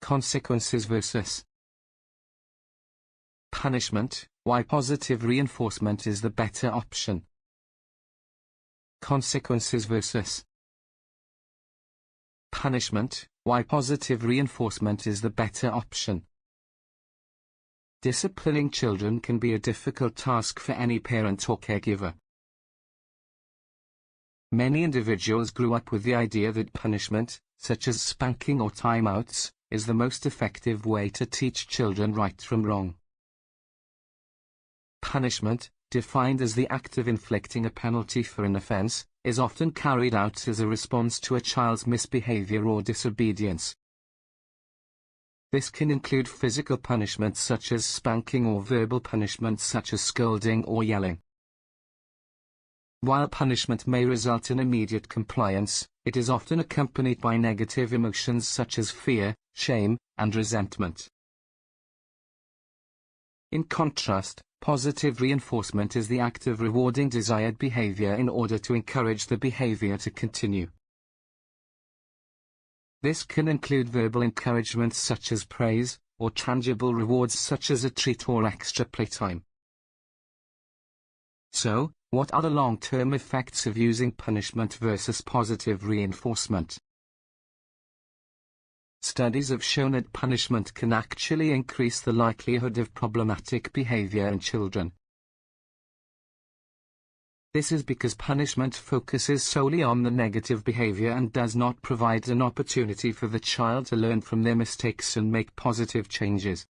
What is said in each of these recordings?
Consequences versus punishment. Why positive reinforcement is the better option. Consequences versus punishment. Why positive reinforcement is the better option. Disciplining children can be a difficult task for any parent or caregiver. Many individuals grew up with the idea that punishment, such as spanking or timeouts, is the most effective way to teach children right from wrong. Punishment, defined as the act of inflicting a penalty for an offense, is often carried out as a response to a child's misbehavior or disobedience. This can include physical punishment such as spanking or verbal punishment such as scolding or yelling. While punishment may result in immediate compliance, it is often accompanied by negative emotions such as fear, shame, and resentment. In contrast, positive reinforcement is the act of rewarding desired behavior in order to encourage the behavior to continue. This can include verbal encouragement such as praise, or tangible rewards such as a treat or extra playtime. So, what are the long-term effects of using punishment versus positive reinforcement? Studies have shown that punishment can actually increase the likelihood of problematic behavior in children. This is because punishment focuses solely on the negative behavior and does not provide an opportunity for the child to learn from their mistakes and make positive changes.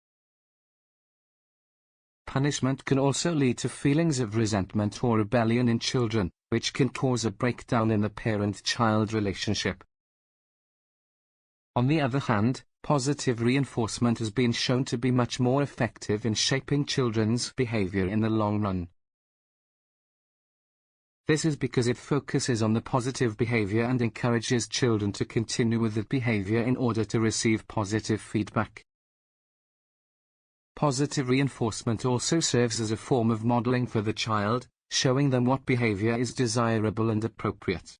Punishment can also lead to feelings of resentment or rebellion in children, which can cause a breakdown in the parent-child relationship. On the other hand, positive reinforcement has been shown to be much more effective in shaping children's behavior in the long run. This is because it focuses on the positive behavior and encourages children to continue with the behavior in order to receive positive feedback. Positive reinforcement also serves as a form of modeling for the child, showing them what behavior is desirable and appropriate.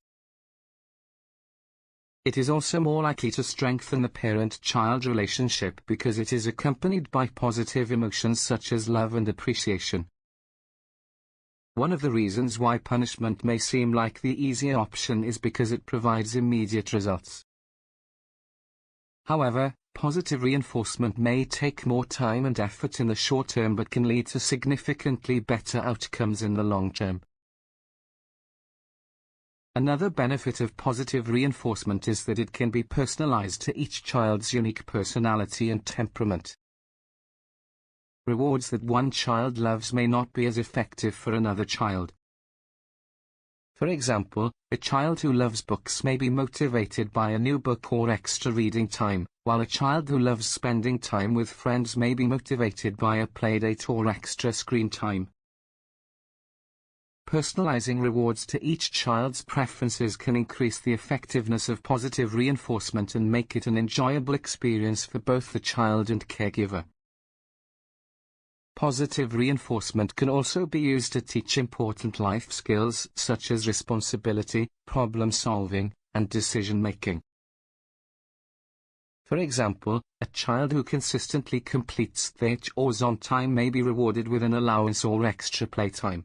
It is also more likely to strengthen the parent-child relationship because it is accompanied by positive emotions such as love and appreciation. One of the reasons why punishment may seem like the easier option is because it provides immediate results. However, positive reinforcement may take more time and effort in the short term but can lead to significantly better outcomes in the long term. Another benefit of positive reinforcement is that it can be personalized to each child's unique personality and temperament. Rewards that one child loves may not be as effective for another child. For example, a child who loves books may be motivated by a new book or extra reading time, while a child who loves spending time with friends may be motivated by a playdate or extra screen time. Personalizing rewards to each child's preferences can increase the effectiveness of positive reinforcement and make it an enjoyable experience for both the child and caregiver. Positive reinforcement can also be used to teach important life skills such as responsibility, problem-solving, and decision-making. For example, a child who consistently completes their chores on time may be rewarded with an allowance or extra playtime.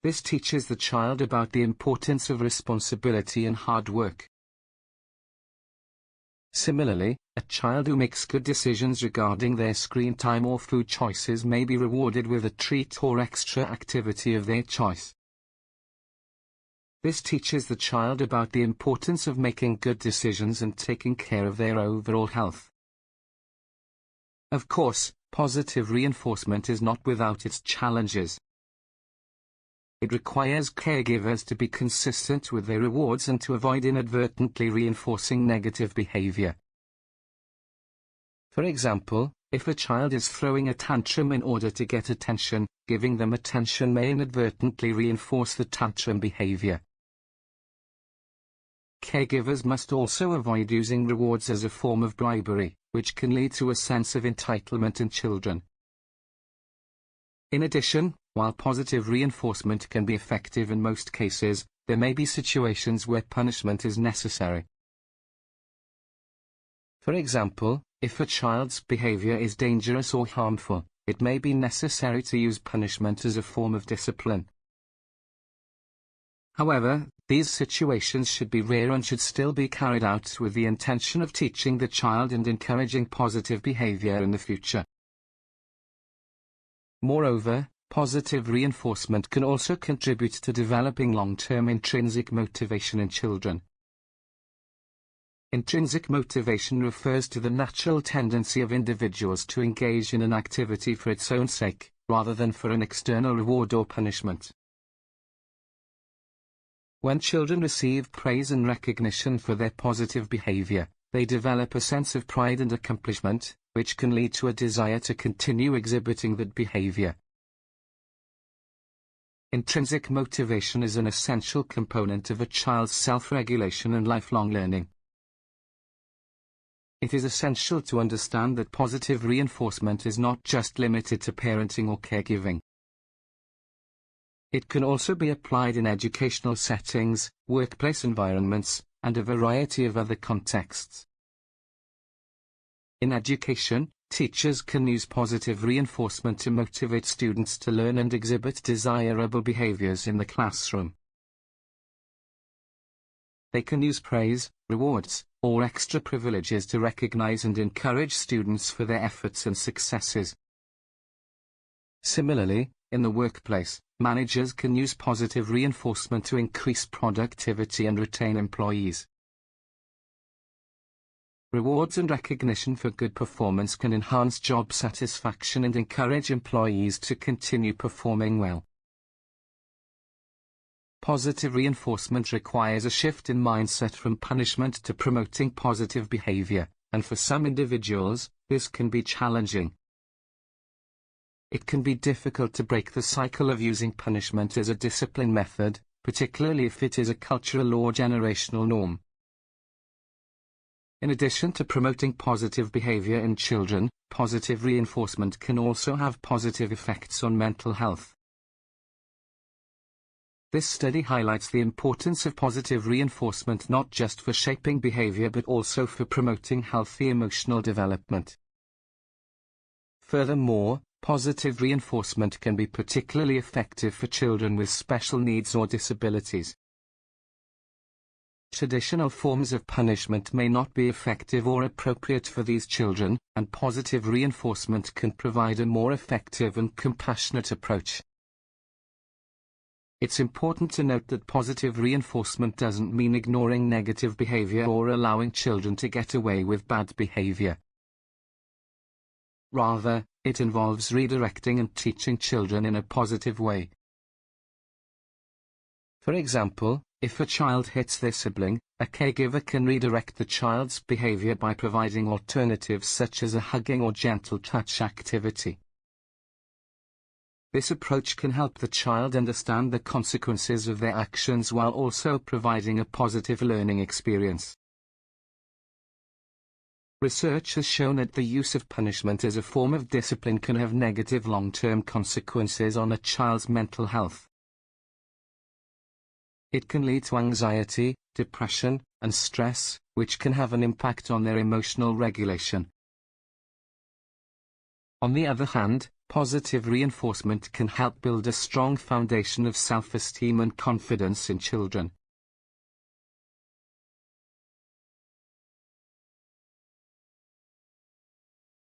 This teaches the child about the importance of responsibility and hard work. Similarly, a child who makes good decisions regarding their screen time or food choices may be rewarded with a treat or extra activity of their choice. This teaches the child about the importance of making good decisions and taking care of their overall health. Of course, positive reinforcement is not without its challenges. It requires caregivers to be consistent with their rewards and to avoid inadvertently reinforcing negative behavior. For example, if a child is throwing a tantrum in order to get attention, giving them attention may inadvertently reinforce the tantrum behavior. Caregivers must also avoid using rewards as a form of bribery, which can lead to a sense of entitlement in children. In addition, while positive reinforcement can be effective in most cases, there may be situations where punishment is necessary. For example, if a child's behavior is dangerous or harmful, it may be necessary to use punishment as a form of discipline. However, these situations should be rare and should still be carried out with the intention of teaching the child and encouraging positive behavior in the future. Moreover, positive reinforcement can also contribute to developing long-term intrinsic motivation in children. Intrinsic motivation refers to the natural tendency of individuals to engage in an activity for its own sake, rather than for an external reward or punishment. When children receive praise and recognition for their positive behavior, they develop a sense of pride and accomplishment, which can lead to a desire to continue exhibiting that behavior. Intrinsic motivation is an essential component of a child's self-regulation and lifelong learning. It is essential to understand that positive reinforcement is not just limited to parenting or caregiving. It can also be applied in educational settings, workplace environments, and a variety of other contexts. In education, teachers can use positive reinforcement to motivate students to learn and exhibit desirable behaviors in the classroom. They can use praise, rewards, or extra privileges to recognize and encourage students for their efforts and successes. Similarly, in the workplace, managers can use positive reinforcement to increase productivity and retain employees. Rewards and recognition for good performance can enhance job satisfaction and encourage employees to continue performing well. Positive reinforcement requires a shift in mindset from punishment to promoting positive behavior, and for some individuals, this can be challenging. It can be difficult to break the cycle of using punishment as a discipline method, particularly if it is a cultural or generational norm. In addition to promoting positive behavior in children, positive reinforcement can also have positive effects on mental health. This study highlights the importance of positive reinforcement not just for shaping behavior but also for promoting healthy emotional development. Furthermore, positive reinforcement can be particularly effective for children with special needs or disabilities. Traditional forms of punishment may not be effective or appropriate for these children, and positive reinforcement can provide a more effective and compassionate approach. It's important to note that positive reinforcement doesn't mean ignoring negative behavior or allowing children to get away with bad behavior. Rather, it involves redirecting and teaching children in a positive way. For example, if a child hits their sibling, a caregiver can redirect the child's behavior by providing alternatives such as a hugging or gentle touch activity. This approach can help the child understand the consequences of their actions while also providing a positive learning experience. Research has shown that the use of punishment as a form of discipline can have negative long-term consequences on a child's mental health. It can lead to anxiety, depression, and stress, which can have an impact on their emotional regulation. On the other hand, positive reinforcement can help build a strong foundation of self-esteem and confidence in children.